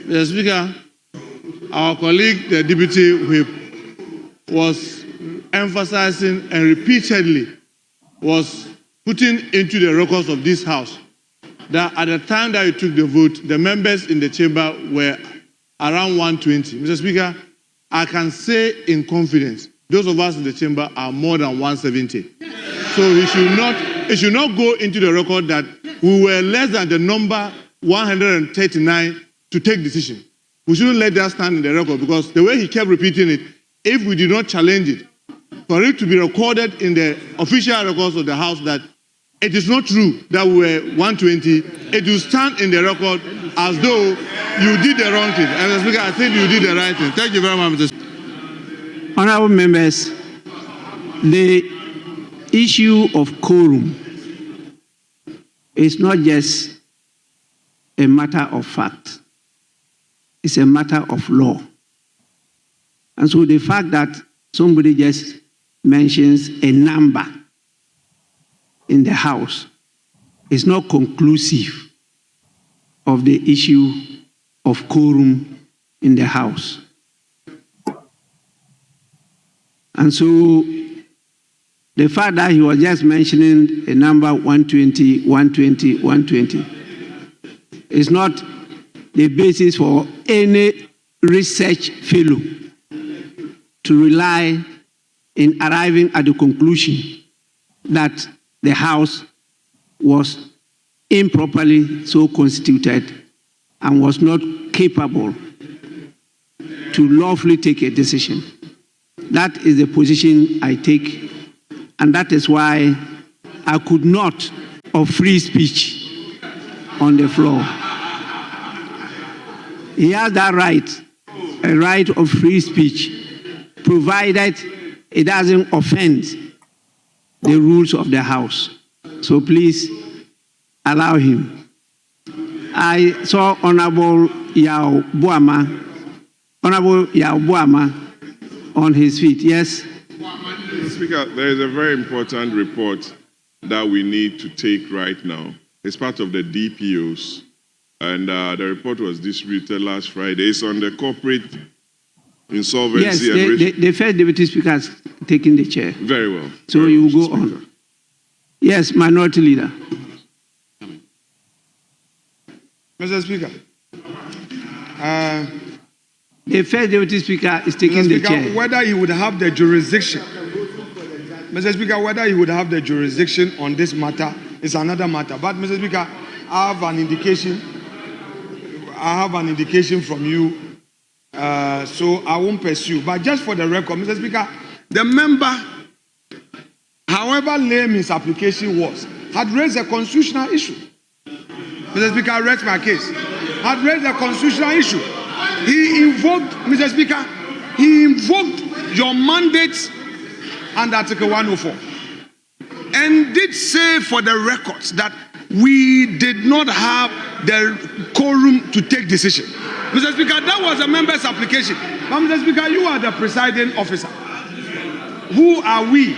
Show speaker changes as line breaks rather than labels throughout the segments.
Mr. Speaker, our colleague, the Deputy Whip, was emphasizing and repeatedly was putting into the records of this House that at the time that you took the vote, the members in the chamber were around 120. Mr. Speaker, I can say in confidence, those of us in the chamber are more than 170. So it should not go into the record that we were less than the number 139 to take decision. We shouldn't let that stand in the record, because the way he kept repeating it, if we did not challenge it, for it to be recorded in the official records of the House that it is not true that we were 120, it will stand in the record as though you did the wrong thing. And Mr. Speaker, I think you did the right thing. Thank you very much, Mr. Speaker.
Honorable members, the issue of quorum is not just a matter of fact. It's a matter of law. And so the fact that somebody just mentions a number in the House is not conclusive of the issue of quorum in the House. And so the fact that he was just mentioning a number 120, 120, 120 is not the basis for any research fellow to rely in arriving at the conclusion that the House was improperly so constituted and was not capable to lawfully take a decision. That is the position I take, and that is why I could not of free speech on the floor. He has that right, a right of free speech, provided it doesn't offend the rules of the House. So please allow him. I saw Honorable Yao Buama on his feet. Yes?
Speaker, there is a very important report that we need to take right now. It's part of the DPOs, and the report was distributed last Friday. It's on the corporate insolvency.
Yes, the first Deputy Speaker has taken the chair.
Very well.
So
very
you
well,
go
Speaker.
on. Yes, Minority Leader.
Mr. Speaker.
The first Deputy Speaker is taking
Mr.
the
Speaker,
chair.
whether he would have the jurisdiction, Mr. Speaker, whether he would have the jurisdiction on this matter is another matter. But Mr. Speaker, I have an indication from you, so I won't pursue. But just for the record, Mr. Speaker, the member, however lame his application was, had raised a constitutional issue. Mr. Speaker, I rest my case. Had raised a constitutional issue. He invoked, Mr. Speaker, he invoked your mandate under Article 104 and did say for the records that we did not have the quorum to take decision. Mr. Speaker, that was a member's application. But Mr. Speaker, you are the presiding officer. Who are we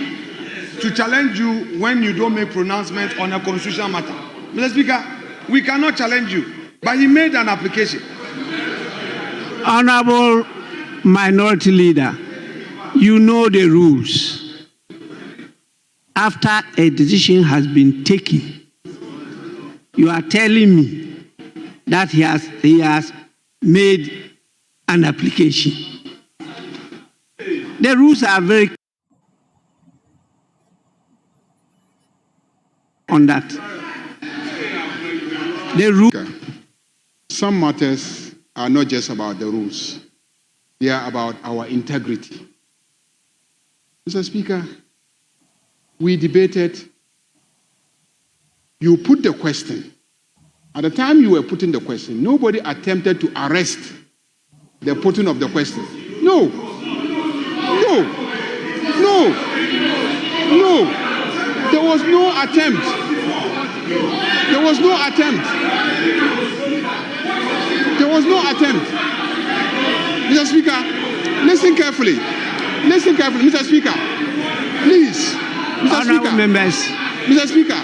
to challenge you when you don't make pronouncement on a constitutional matter? Mr. Speaker, we cannot challenge you, but he made an application.
Honorable Minority Leader, you know the rules. After a decision has been taken, you are telling me that he has made an application. The rules are very clear on that. The rule.
Some matters are not just about the rules. They are about our integrity. Mr. Speaker, we debated. You put the question. At the time you were putting the question, nobody attempted to arrest the putting of the question. No. There was no attempt. Mr. Speaker, listen carefully. Mr. Speaker, please.
Honorable members.
Mr. Speaker,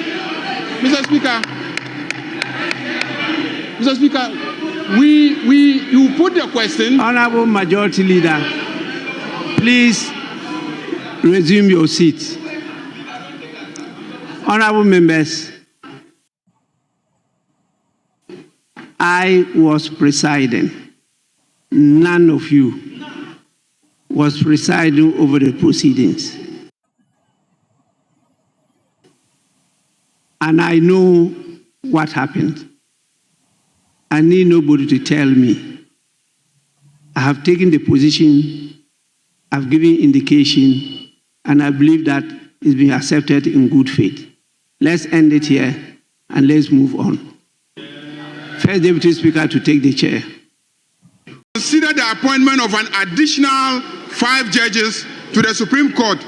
we You put the question.
Honorable Majority Leader, please resume your seat. Honorable members, I was presiding. None of you was presiding over the proceedings. And I know what happened. I need nobody to tell me. I have taken the position, I've given indication, and I believe that it's been accepted in good faith. Let's end it here and let's move on. First Deputy Speaker to take the chair.
Consider the appointment of an additional 5 judges to the Supreme Court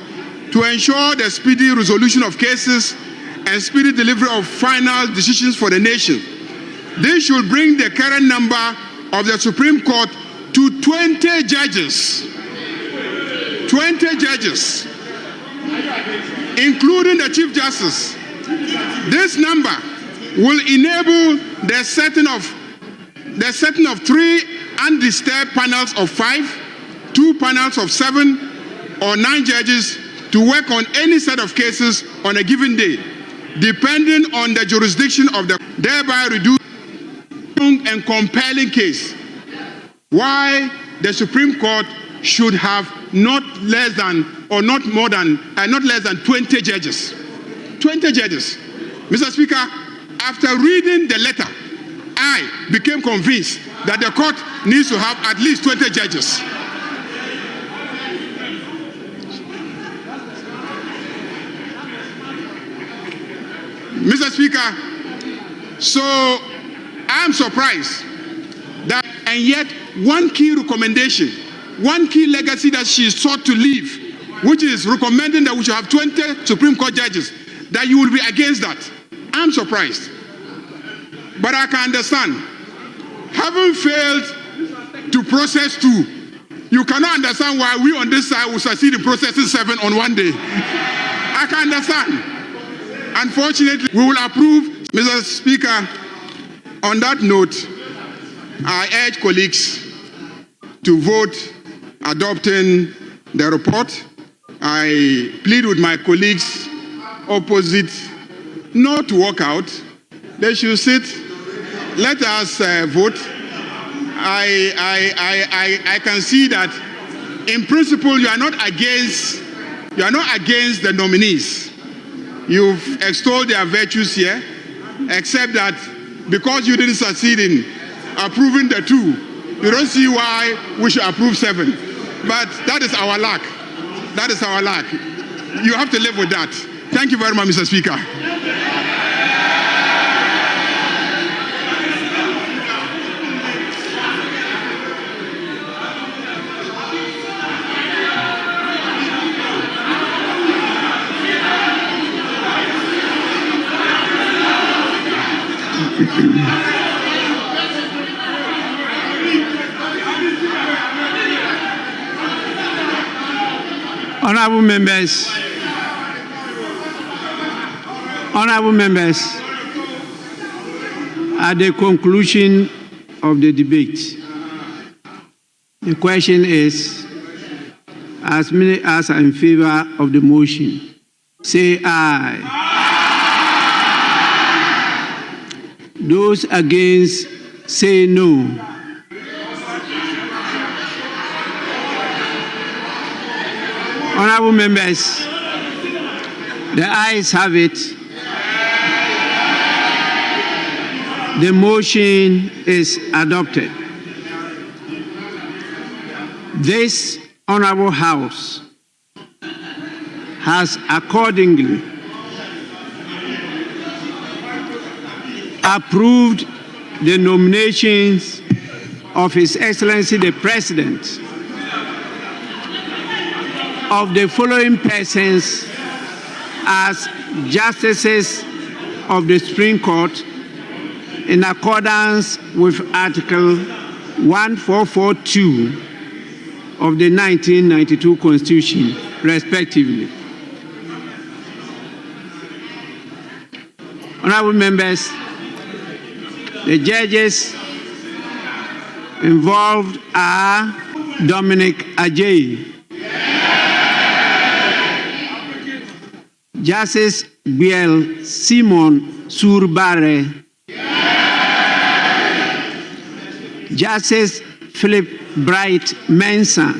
to ensure the speedy resolution of cases and speedy delivery of final decisions for the nation. This should bring the current number of the Supreme Court to 20 judges. 20 judges, including the Chief Justice. This number will enable the setting of 3 undisturbed panels of 5, 2 panels of 7 or 9 judges to work on any set of cases on a given day, depending on the jurisdiction of the, thereby reducing and compelling case. Why the Supreme Court should have not less than 20 judges. 20 judges. Mr. Speaker, after reading the letter, I became convinced that the court needs to have at least 20 judges. Mr. Speaker, so I'm surprised that, and yet one key recommendation, one key legacy that she sought to leave, which is recommending that we should have 20 Supreme Court judges, that you will be against that. I'm surprised. But I can understand. Having failed to process 2, you cannot understand why we on this side will succeed in processing 7 on one day. I can understand. Unfortunately, we will approve. Mr. Speaker, on that note, I urge colleagues to vote adopting the report. I plead with my colleagues opposite not to walk out. They should sit. Let us vote. I can see that in principle you are not against the nominees. You've extolled their virtues here, except that because you didn't succeed in approving the 2, you don't see why we should approve 7. But that is our luck. That is our luck. You have to live with that. Thank you very much, Mr. Speaker.
Honorable members, at the conclusion of the debate, the question is, as many as are in favor of the motion, say aye. Those against, say no. Honorable members, the ayes have it. The motion is adopted. This Honorable House has accordingly approved the nominations of His Excellency the President of the following persons as Justices of the Supreme Court in accordance with Article 1442 of the 1992 Constitution, respectively. Honorable members, the judges Involved are Dominic Ajay, Justice Biel Simon Surbare, Justice Philip Bright Mensah,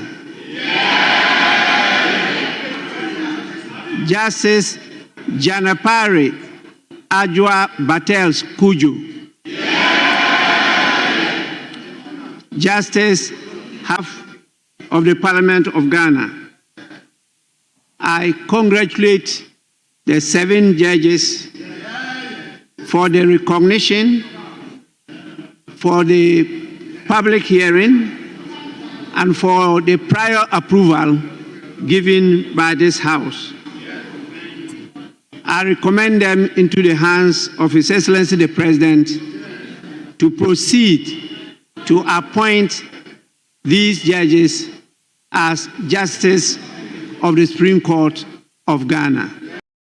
Justice Janapari Ajwa Batels Kuju, Justice half of the Parliament of Ghana. I congratulate the 7 judges for the recognition, for the public hearing, and for the prior approval given by this House. I recommend them into the hands of His Excellency the President to proceed to appoint these judges as Justice of the Supreme Court of Ghana.